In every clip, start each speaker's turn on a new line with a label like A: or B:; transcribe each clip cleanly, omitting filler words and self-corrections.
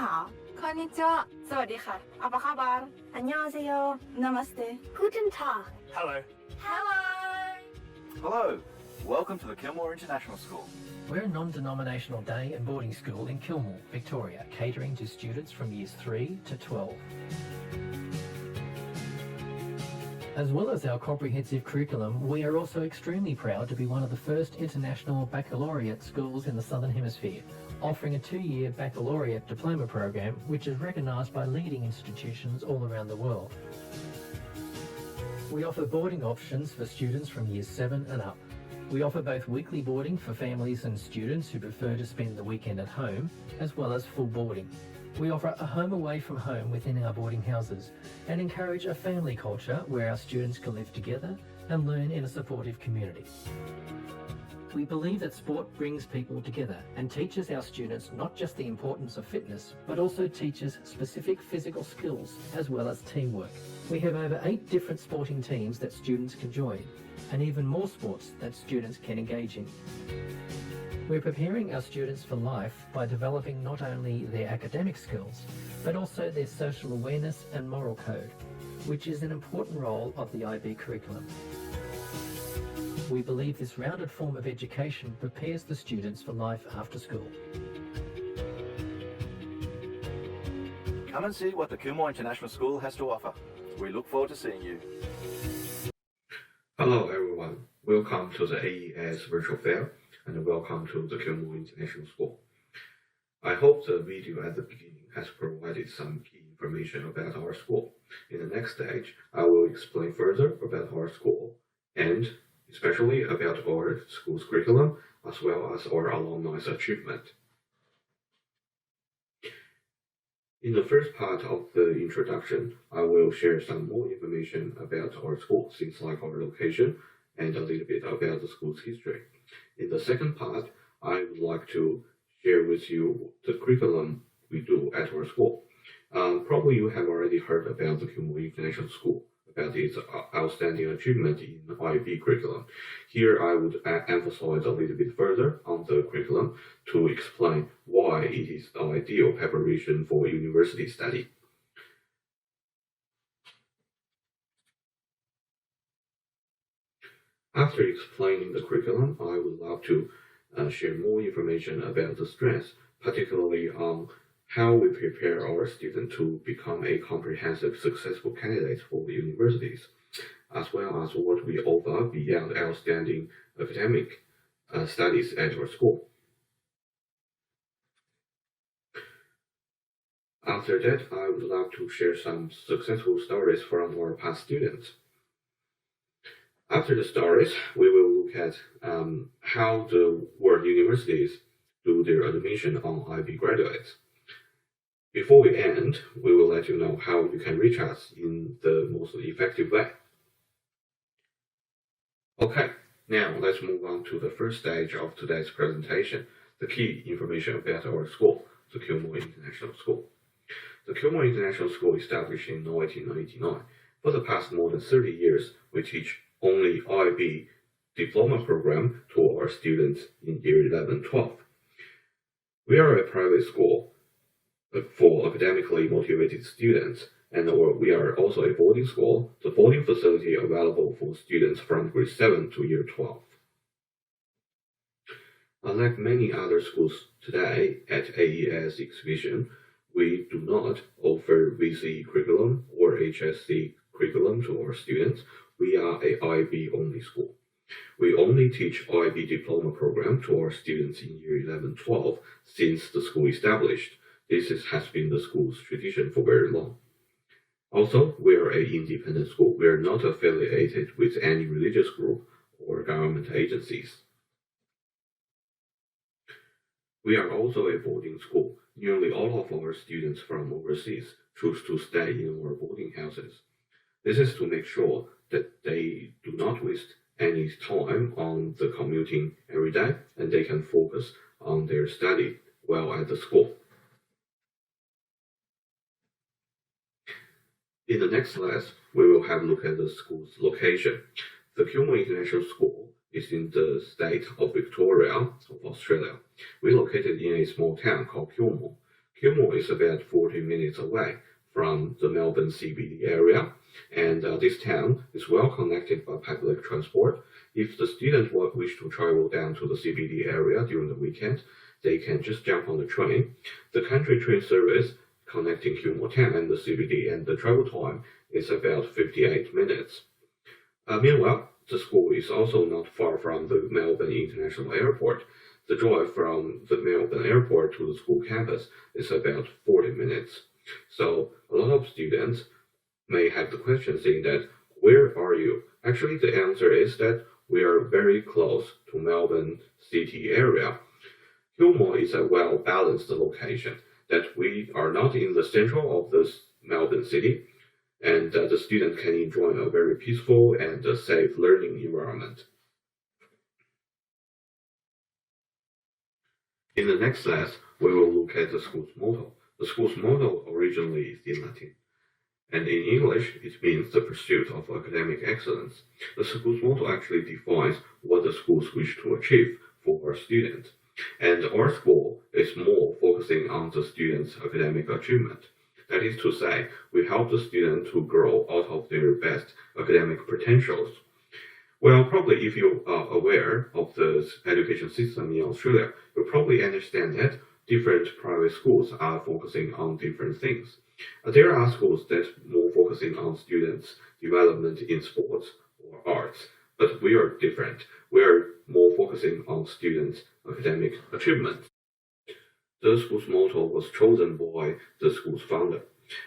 A: 好
B: คอนนิจวะสวัสดีค่ะอัปปะคาบัง
A: 안녕하세요 Namaste Guten Tag
C: Hello.
B: Hello
D: Hello, welcome to the Kilmore International School.
E: We're a non-denominational day and boarding school in Kilmore, Victoria, catering to students from years 3 to 12. As well as our comprehensive curriculum, we are also extremely proud to be one of the first international baccalaureate schools in the Southern Hemisphere, offering a 2-year Baccalaureate Diploma Program which is recognised by leading institutions all around the world. We offer boarding options for students from years 7 and up. We offer both weekly boarding for families and students who prefer to spend the weekend at home, as well as full boarding. We offer a home away from home within our boarding houses and encourage a family culture where our students can live together and learn in a supportive community. We believe that sport brings people together and teaches our students not just the importance of fitness, but also teaches specific physical skills as well as teamwork. We have over 8 different sporting teams that students can join, and even more sports that students can engage in. We're preparing our students for life by developing not only their academic skills, but also their social awareness and moral code, which is an important role of the IB curriculum. We believe this rounded form of education prepares the students for life after school.
D: Come and see what the Kilmore International School has to offer. We look forward to seeing you.
F: Hello everyone, welcome to the AES Virtual Fair and welcome to the Kilmore International School. I hope the video at the beginning has provided some key information about our school. In the next stage, I will explain further about our school and especially about our school's curriculum as well as our alumni's achievement. In the first part of the introduction, I will share some more information about our school, things like our location and a little bit about the school's history. In the second part, I would like to share with you the curriculum we do at our school. Probably you have already heard about the Kilmore International School, about its outstanding achievement in IB curriculum. Here I would emphasize a little bit further on the curriculum to explain why it is the ideal preparation for university study. After explaining the curriculum, I would love to share more information about the strengths, particularly on how we prepare our students to become a comprehensive, successful candidate for the universities, as well as what we offer beyond outstanding academic studies at our school. After that, I would love to share some successful stories from our past students. After the stories, we will look at how the world universities do their admission on IB graduates. Before we end, we will let you know how you can reach us in the most effective way. Okay, now let's move on to the first stage of today's presentation, the key information about our school, the Kilmore International School. The Kilmore International School established in 1999. For the past more than 30 years, we teach only Ib Diploma Program to our students in year 11-12. We are a private school for academically motivated students, and we are also a boarding school, the boarding facility available for students from grade 7 to year 12. Unlike many other schools today at AES exhibition, we do not offer VIC curriculum or HSC curriculum to our students. We are a IB only school. We only teach IB Diploma Program to our students in year 11-12 since the school established. This has been the school's tradition for very long. Also, we are an independent school. We are not affiliated with any religious group or government agencies. We are also a boarding school. Nearly all of our students from overseas choose to stay in our boarding houses. This is to make sure that they do not waste any time on the commuting every day, and they can focus on their study while at the school. In the next class, we will have a look at the school's location. The Kilmore International School is in the state of Victoria of Australia. We're located in a small town called Kilmore. Kilmore is about 40 minutes away from the Melbourne CBD area, and this town is well connected by public transport. If the students wish to travel down to the CBD area during the weekend, they can just jump on the train. The country train service connecting Kilmore town and the CBD, and the travel time is about 58 minutes. Meanwhile, the school is also not far from the Melbourne International Airport. The drive from the Melbourne Airport to the school campus is about 40 minutes. So a lot of students may have the question saying that, where are you? Actually, the answer is that we are very close to Melbourne city area. Kilmore is a well-balanced location, that we are not in the central of the Melbourne city, and the student can enjoy a very peaceful and safe learning environment. In the next class, we will look at the school's motto. The school's motto originally is in Latin, and in English, it means the pursuit of academic excellence. The school's motto actually defines what the schools wish to achieve for our students. And our school is more focusing on the students' academic achievement. That is to say, we help the student to grow out of their best academic potentials. Well, probably if you are aware of the education system in Australia, you probably understand that different private schools are focusing on different things. There are schools that are more focusing on students' development in sports or arts, but we are different. We are more focusing on students' academic achievement. The school's motto was chosen by the school's founder.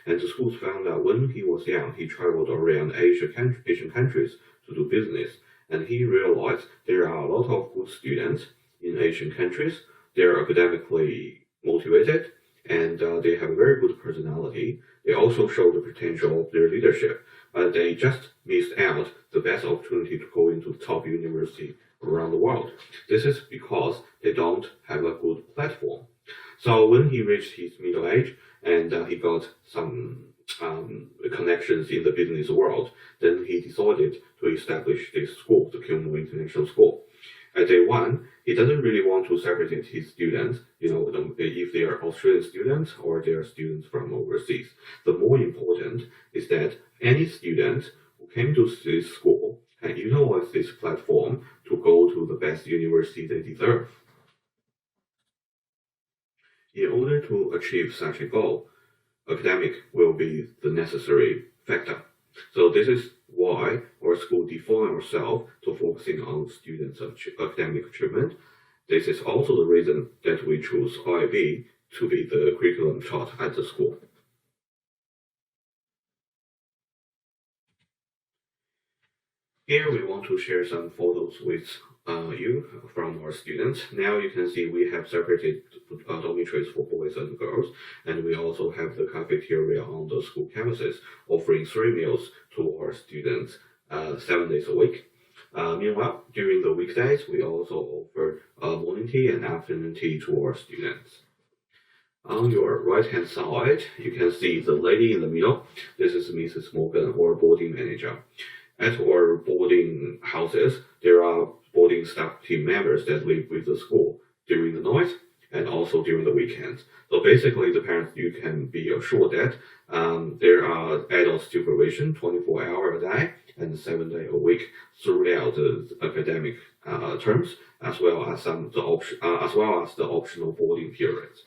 F: And the school's founder, when he was young, he traveled around Asian countries to do business. And he realized there are a lot of good students in Asian countries. They're academically motivated, and they have a very good personality. They also show the potential of their leadership, but they just missed out the best opportunity to go into the top university around the world. This is because they don't have a good platform. So when he reached his middle age and he got some connections in the business world, then he decided to establish this school, the Kilmore International School. At day one, he doesn't really want to separate his students, if they are Australian students or they are students from overseas. The more important is that any student who came to this school can utilize this platform to go to the best university they deserve. In order to achieve such a goal, academic will be the necessary factor. So this is why our school defines ourselves to focusing on students' academic achievement. This is also the reason that we choose Ib to be the curriculum taught at the school. Here we want to share some photos with you from our students. Now you can see we have separated dormitories for boys and girls, and we also have the cafeteria on the school campuses, offering 3 meals to our students 7 days a week. Meanwhile, during the weekdays, we also offer morning tea and afternoon tea to our students. On your right-hand side, you can see the lady in the middle. This is Mrs. Morgan, our boarding manager. At our boarding houses, there are boarding staff team members that live with the school during the night and also during the weekends. So basically, the parents, you can be assured that there are adult supervision 24 hours a day and 7 days a week throughout the academic terms, as well as the optional boarding periods.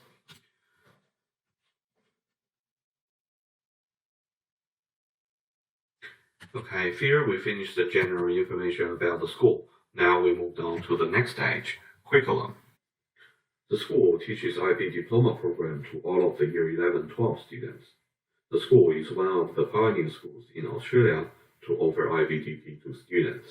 F: Okay, here we finished the general information about the school. Now we moved on to the next stage, curriculum. The school teaches Ib Diploma Program to all of the year 11-12 students. The school is one of the pioneer schools in Australia to offer IBDP to students.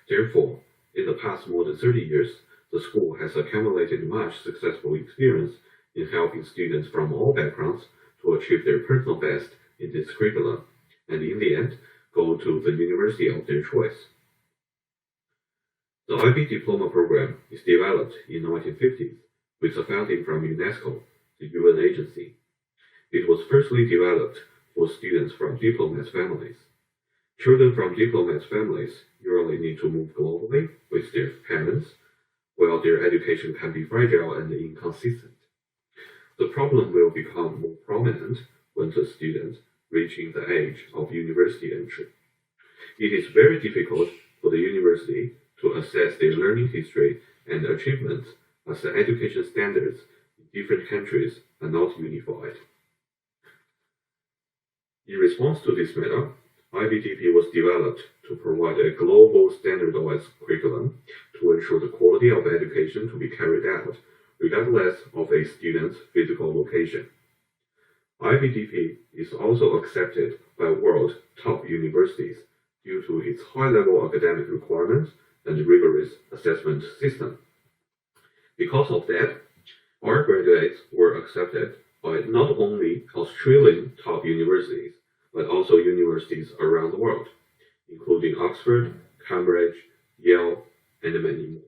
F: Therefore, in the past more than 30 years, the school has accumulated much successful experience in helping students from all backgrounds to achieve their personal best in this curriculum, and in the end, go to the university of their choice. The Ib Diploma Program is developed in the 1950s with the funding from UNESCO, the UN agency. It was firstly developed for students from diplomats' families. Children from diplomats' families usually need to move globally with their parents, while their education can be fragile and inconsistent. The problem will become more prominent when the students reaching the age of university entry. It is very difficult for the university to assess their learning history and achievements as the education standards in different countries are not unified. In response to this matter, IBDP was developed to provide a global standardized curriculum to ensure the quality of education to be carried out regardless of a student's physical location. IBDP is also accepted by world top universities due to its high-level academic requirements and rigorous assessment system. Because of that, our graduates were accepted by not only Australian top universities, but also universities around the world, including Oxford, Cambridge, Yale, and many more.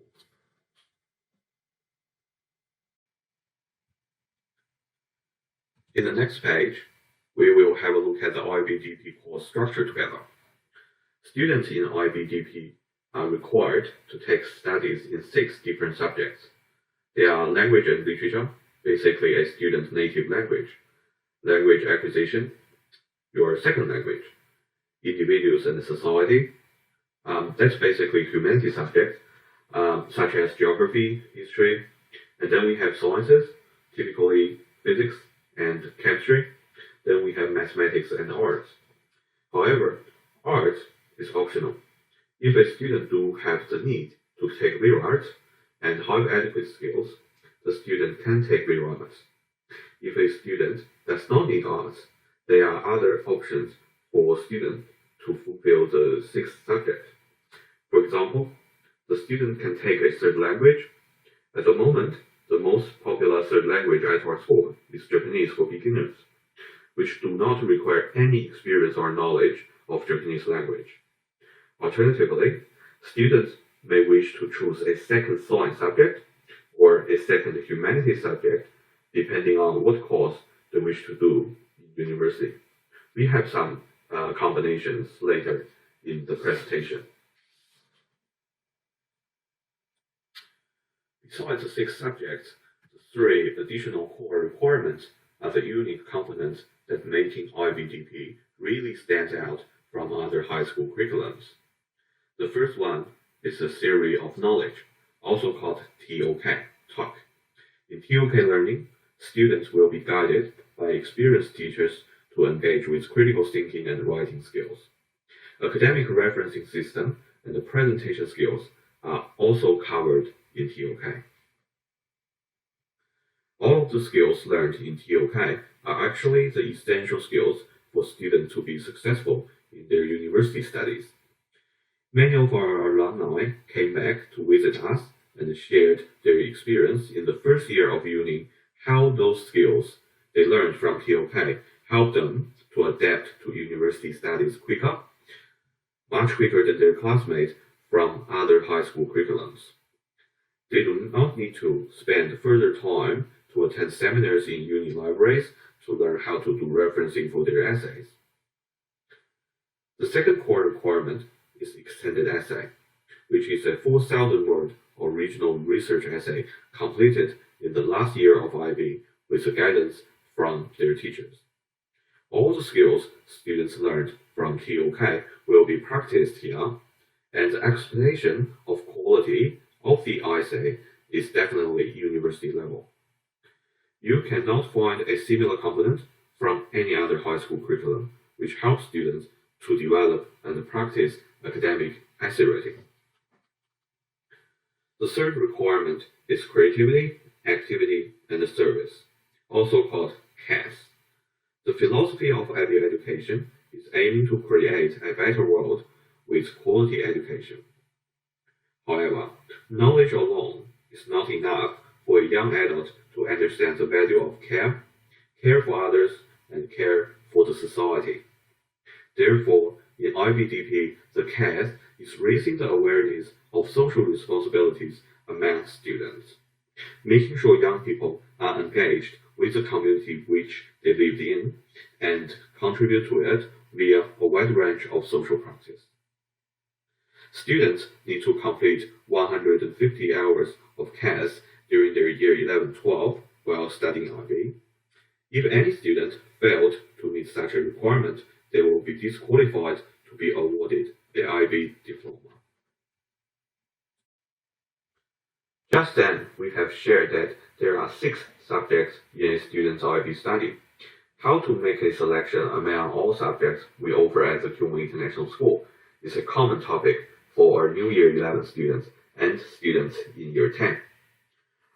F: In the next page, we will have a look at the IBDP course structure together. Students in IBDP are required to take studies in 6 different subjects. They are language and literature, basically a student's native language, language acquisition, your second language, individuals and society, that's basically humanities subjects, such as geography, history, and then we have sciences, typically physics and chemistry, then we have mathematics and arts. However, arts is optional. If a student do have the need to take real arts and have adequate skills, the student can take real arts. If a student does not need arts, there are other options for students to fulfill the 6th subject. For example, the student can take a third language. At the moment, the most popular third language at our school is Japanese for beginners, which do not require any experience or knowledge of Japanese language. Alternatively, students may wish to choose a second science subject or a second humanities subject, depending on what course they wish to do in university. We have some combinations later in the presentation. Besides the 6 subjects, the 3 additional core requirements are the unique components that making IBDP really stands out from other high school curriculums. The first one is a theory of knowledge, also called TOK. In TOK learning, students will be guided by experienced teachers to engage with critical thinking and writing skills. Academic referencing system and the presentation skills are also covered in TOK. All of the skills learned in TOK are actually the essential skills for students to be successful in their university studies. Many of our alumni came back to visit us and shared their experience in the first year of uni, how those skills they learned from TOK helped them to adapt to university studies much quicker than their classmates from other high school curriculums. They do not need to spend further time to attend seminars in uni libraries to learn how to do referencing for their essays. The second core requirement is extended essay, which is a 4,000-word original research essay completed in the last year of IB with the guidance from their teachers. All the skills students learned from TOK will be practiced here, and the explanation of quality of the essay is definitely university level. You cannot find a similar component from any other high school curriculum, which helps students to develop and practice academic essay writing. The third requirement is creativity, activity, and service, also called TKIS. The philosophy of IB education is aiming to create a better world with quality education. However, knowledge alone is not enough for a young adult to understand the value of care for others, and care for the society. Therefore, in IBDP, the TKIS is raising the awareness of social responsibilities among students, making sure young people are engaged with the community which they live in and contribute to it via a wide range of social practice. Students need to complete 150 hours of TKIS during their year 11-12 while studying IB, If any student failed to meet such a requirement, they will be disqualified to be awarded the IB diploma. Just then, we have shared that there are 6 subjects in a student's IB study. How to make a selection among all subjects we offer at the Kilmore International School is a common topic for our New Year 11 students and students in Year 10.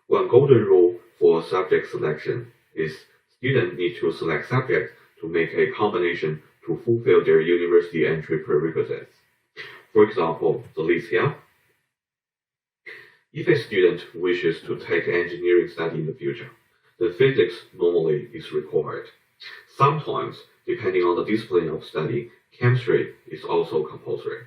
F: One golden rule for subject selection is students need to select subjects to make a combination to fulfill their university entry prerequisites. For example, the list here. If a student wishes to take engineering study in the future, then physics normally is required. Sometimes, depending on the discipline of study, chemistry is also compulsory.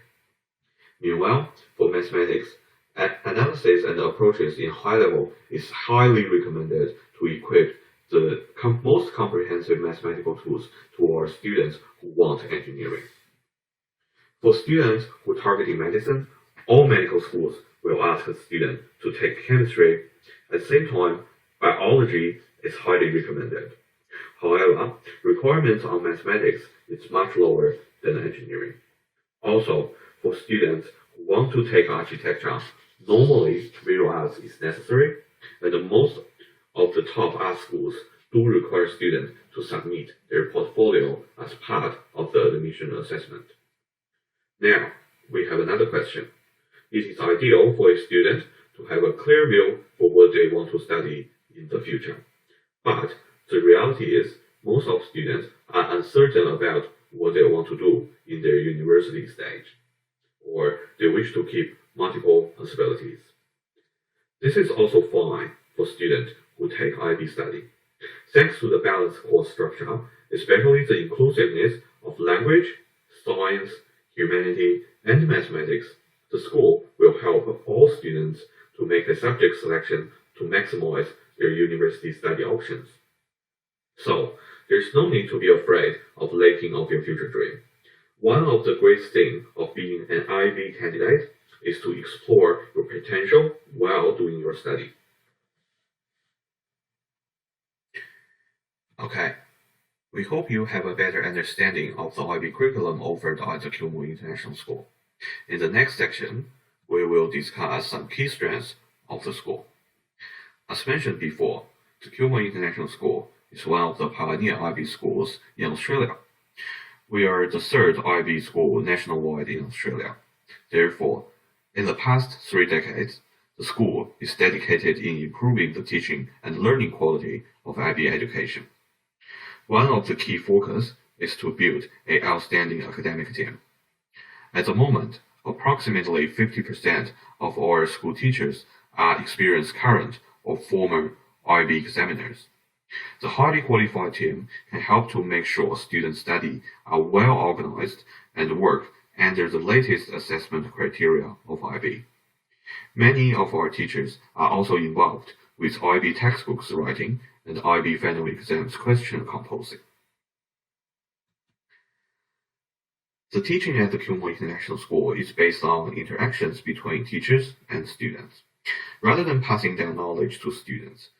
F: Meanwhile, for mathematics, analysis and approaches in high level is highly recommended to equip the most comprehensive mathematical tools to our students who want engineering. For students who are targeting medicine, all medical schools will ask the student to take chemistry. At the same time, biology is highly recommended. However, requirements on mathematics is much lower than engineering. Also, for students who want to take architecture, normally visual arts is necessary, and most of the top art schools do require students to submit their portfolio as part of the admission assessment. Now, we have another question. It is ideal for a student to have a clear view for what they want to study in the future. But the reality is, most of students are uncertain about what they want to do in their university stage, or they wish to keep multiple possibilities. This is also fine for students who take IB study. Thanks to the balanced course structure, especially the inclusiveness of language, science, humanity, and mathematics, the school will help all students to make a subject selection to maximize their university study options. So, there's no need to be afraid of lacking of your future dream. One of the great things of being an IB candidate is to explore your potential while doing your study. Okay, we hope you have a better understanding of the IB curriculum offered at the Kilmore International School. In the next section, we will discuss some key strengths of the school. As mentioned before, the Kilmore International School is one of the pioneer IB schools in Australia. We are the 3rd IB school nationwide in Australia. Therefore, in the past 3 decades, the school is dedicated in improving the teaching and learning quality of IB education. One of the key focus is to build an outstanding academic team. At the moment, approximately 50% of our school teachers are experienced current or former IB examiners. The highly qualified team can help to make sure students' study are well organized and work under the latest assessment criteria of IB. Many of our teachers are also involved with IB textbooks writing and IB final exams question composing. The teaching at the Kilmore International School is based on interactions between teachers and students. Rather than passing down knowledge to students,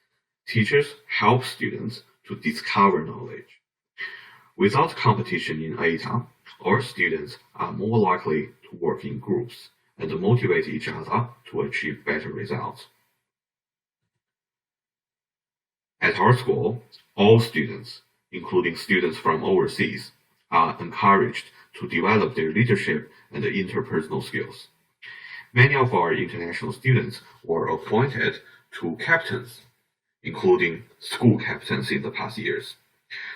F: teachers help students to discover knowledge. Without competition in ATA, our students are more likely to work in groups and motivate each other to achieve better results. At our school, all students, including students from overseas, are encouraged to develop their leadership and interpersonal skills. Many of our international students were appointed to captains, including school captains in the past years.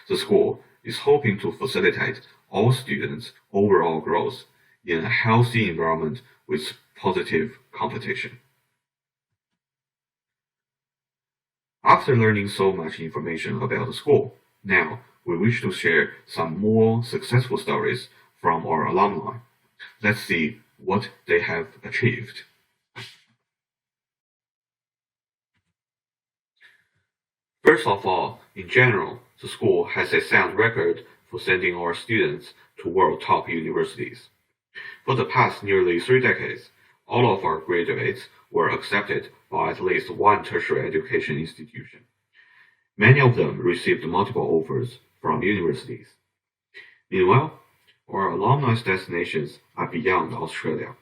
F: The school is hoping to facilitate all students' overall growth in a healthy environment with positive competition. After learning so much information about the school, now we wish to share some more successful stories from our alumni. Let's see what they have achieved. First of all, in general, the school has a sound record for sending our students to world top universities. For the past nearly 3 decades, all of our graduates were accepted by at least one tertiary education institution. Many of them received multiple offers from universities. Meanwhile, our alumni destinations are beyond Australia.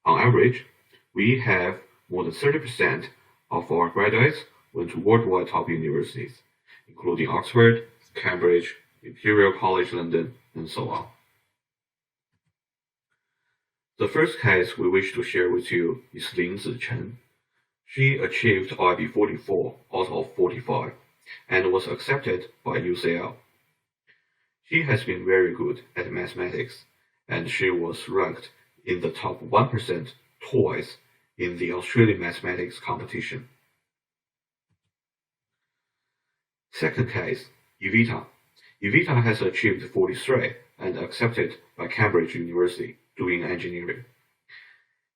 F: On average, we have more than 30% of our graduates went to worldwide top universities, including Oxford, Cambridge, Imperial College London, and so on. The first case we wish to share with you is Lin Zichen. She achieved IB 44 out of 45 and was accepted by UCL. She has been very good at mathematics, and she was ranked in the top 1% twice in the Australian mathematics competition. Second case, Evita. Evita has achieved 43 and accepted by Cambridge University doing engineering.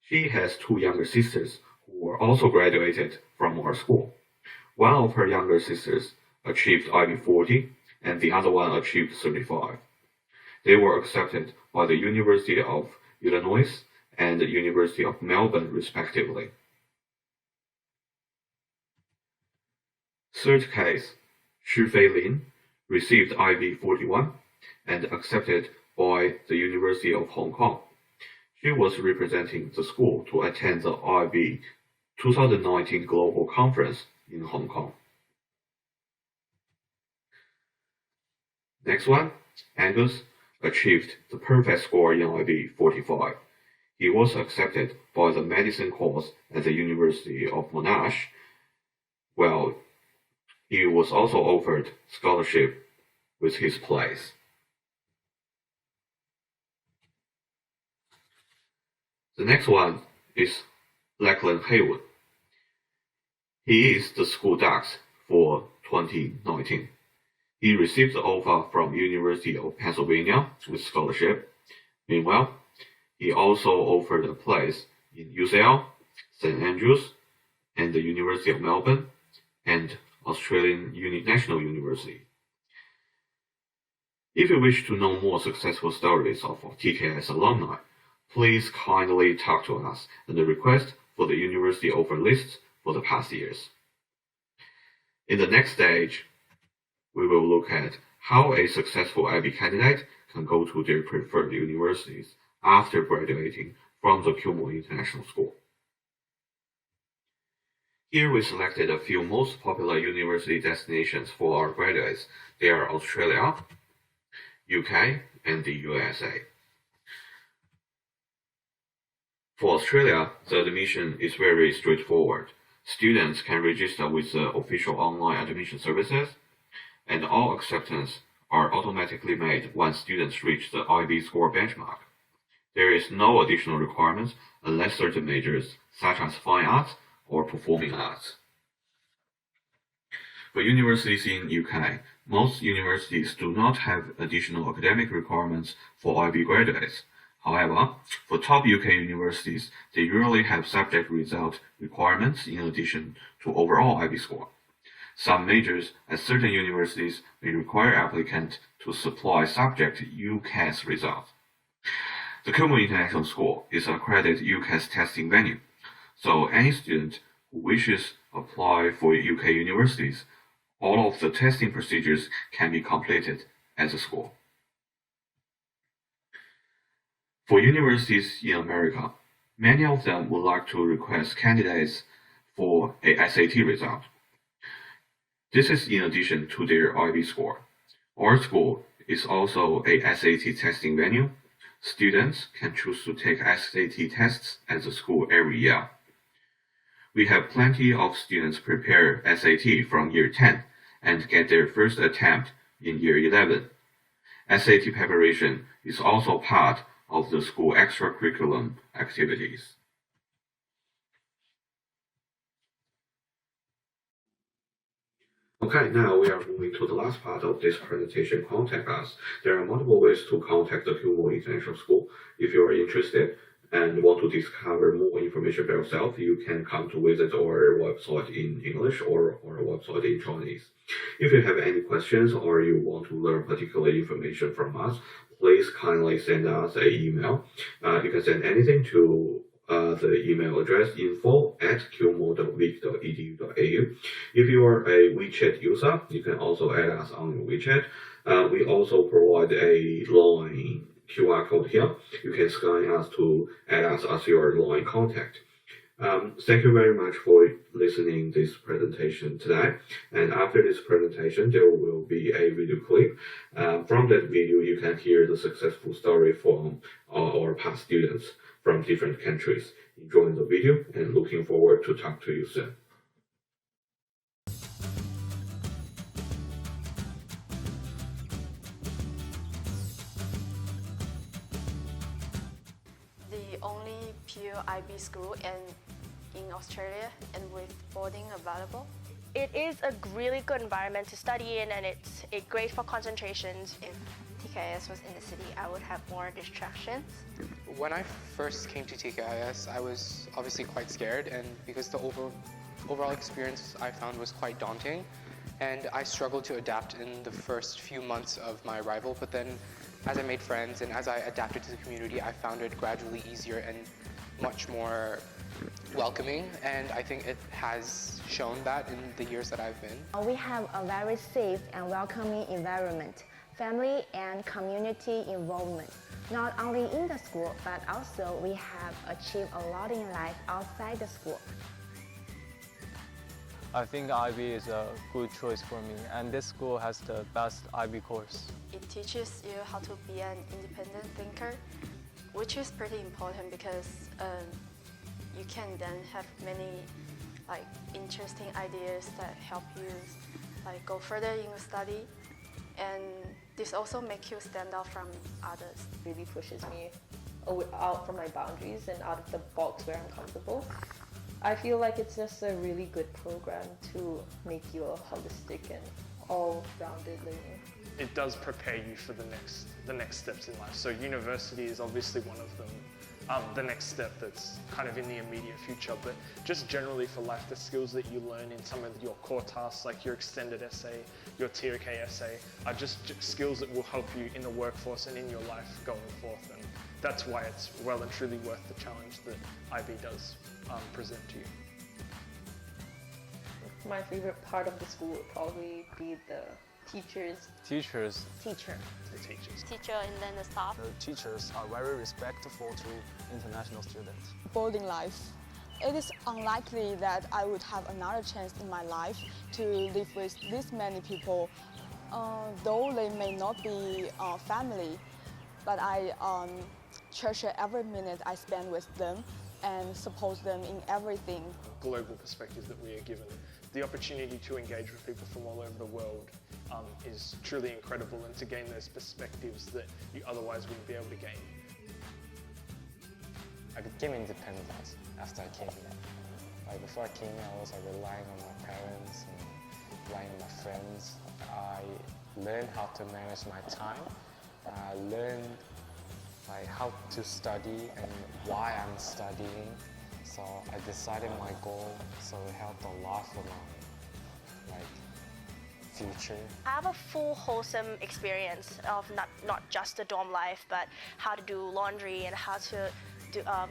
F: She has two younger sisters who were also graduated from our school. One of her younger sisters achieved IB 40 and the other one achieved 35. They were accepted by the University of Illinois and the University of Melbourne respectively. Third case, Shifei Lin received IB 41 and accepted by the University of Hong Kong. She was representing the school to attend the IB 2019 Global Conference in Hong Kong. Next one, Angus achieved the perfect score in IB 45. He was accepted by the medicine course at the University of Monash. Well, he was also offered scholarship with his place. The next one is Lachlan Haywood. He is the school DAX for 2019. He received the offer from University of Pennsylvania with scholarship. Meanwhile, he also offered a place in UCL, St. Andrews, and the University of Melbourne, and Australian National University. If you wish to know more successful stories of TKIS alumni, please kindly talk to us and request for the university offer lists for the past years. In the next stage, we will look at how a successful IB candidate can go to their preferred universities after graduating from the Kilmore International School. Here we selected a few most popular university destinations for our graduates. They are Australia, UK, and the USA. For Australia, the admission is very straightforward. Students can register with the official online admission services, and all acceptance are automatically made once students reach the IB score benchmark. There is no additional requirements unless certain majors, such as fine arts or performing arts. For universities in UK, most universities do not have additional academic requirements for IB graduates. However, for top UK universities, they usually have subject result requirements in addition to overall IB score. Some majors at certain universities may require applicants to supply subject UCAS results. The Kilmore International School is an accredited UCAS testing venue, so any student who wishes to apply for UK universities, all of the testing procedures can be completed at the school. For universities in America, many of them would like to request candidates for a SAT result. This is in addition to their IB score. Our school is also a SAT testing venue. Students can choose to take SAT tests at the school every year. We have plenty of students prepare SAT from year 10 and get their first attempt in year 11. SAT preparation is also part of the school extracurriculum activities. Okay, now we are moving to the last part of this presentation, contact us. There are multiple ways to contact the Kilmore International School. If you are interested and want to discover more information by yourself, you can come to visit our website in English or our website in Chinese. If you have any questions or you want to learn particular information from us, please kindly send us an email. You can send anything to the email address info@kilmore.vic.edu.au. If you are a WeChat user, you can also add us on your WeChat. We also provide a line QR code here. You can scan us to add us as your line contact. Thank you very much for listening this presentation today. And after this presentation, there will be a video clip. From that video, you can hear the successful story from our past students from different countries. Enjoy the video and looking forward to talk to you soon.
B: The only pure IB school in Australia and with boarding available.
C: It is a really good environment to study in, and it's great for concentrations.
G: If TKIS was in the city, I would have more distractions.
H: When I first came to TKIS, I was obviously quite scared, and because the overall experience I found was quite daunting, and I struggled to adapt in the first few months of my arrival, but then as I made friends and as I adapted to the community, I found it gradually easier and much more welcoming, and I think it has shown that in the years that I've been.
I: We have a very safe and welcoming environment, family and community involvement. Not only in the school, but also we have achieved a lot in life outside the school.
J: I think IB is a good choice for me, and this school has the best IB course.
B: It teaches you how to be an independent thinker, which is pretty important because you can then have many interesting ideas that help you go further in your study, and this also makes you stand out from others.
K: It really pushes me out from my boundaries and out of the box where I'm comfortable. I feel like it's just a really good program to make you a holistic and all-rounded learner.
L: It does prepare you for the next steps in life. So university is obviously one of them. The next step that's kind of in the immediate future, but just generally for life, the skills that you learn in some of your core tasks, like your extended essay, your TKIS essay, are just skills that will help you in the workforce and in your life going forth. And that's why it's well and truly worth the challenge that IB does present to you.
K: My favorite part of the school would probably be the teachers.
J: Teacher.
L: The teachers.
C: Teacher and then the staff.
J: The teachers are very respectful to international students.
M: Boarding life. It is unlikely that I would have another chance in my life to live with this many people. Though they may not be family, but I treasure every minute I spend with them and support them in everything.
L: Global perspective that we are given. The opportunity to engage with people from all over the world is truly incredible, and to gain those perspectives that you otherwise wouldn't be able to gain.
N: I became independent after I came here. Before I came here, I was relying on my parents and relying on my friends. I learned how to manage my time. I learned how to study and why I'm studying. So I decided my goal, so it helped a lot for my future.
C: I have a full wholesome experience of not just the dorm life, but how to do laundry and how to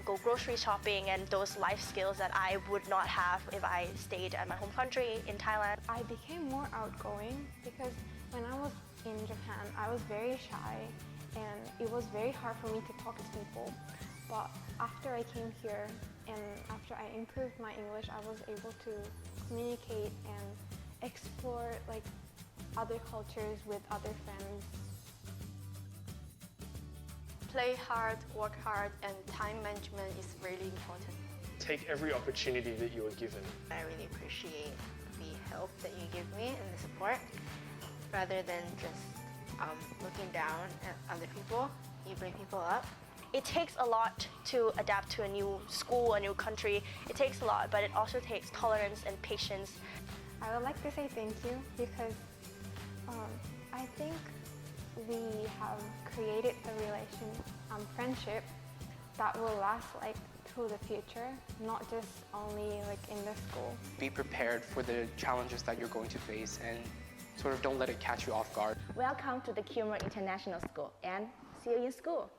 C: go grocery shopping and those life skills that I would not have if I stayed at my home country in Thailand.
O: I became more outgoing because when I was in Japan, I was very shy and it was very hard for me to talk to people. But after I came here and after I improved my English, I was able to communicate and explore other cultures with other friends.
B: Play hard, work hard, and time management is really important.
L: Take every opportunity that you are given.
G: I really appreciate the help that you give me and the support. Rather than just looking down at other people, you bring people up.
C: It takes a lot to adapt to a new school, a new country. It takes a lot, but it also takes tolerance and patience.
O: I would like to say thank you because I think we have created a friendship that will last to the future, not just only in the school.
H: Be prepared for the challenges that you're going to face and sort of don't let it catch you off guard.
I: Welcome to the Kilmore International School, and see you in school.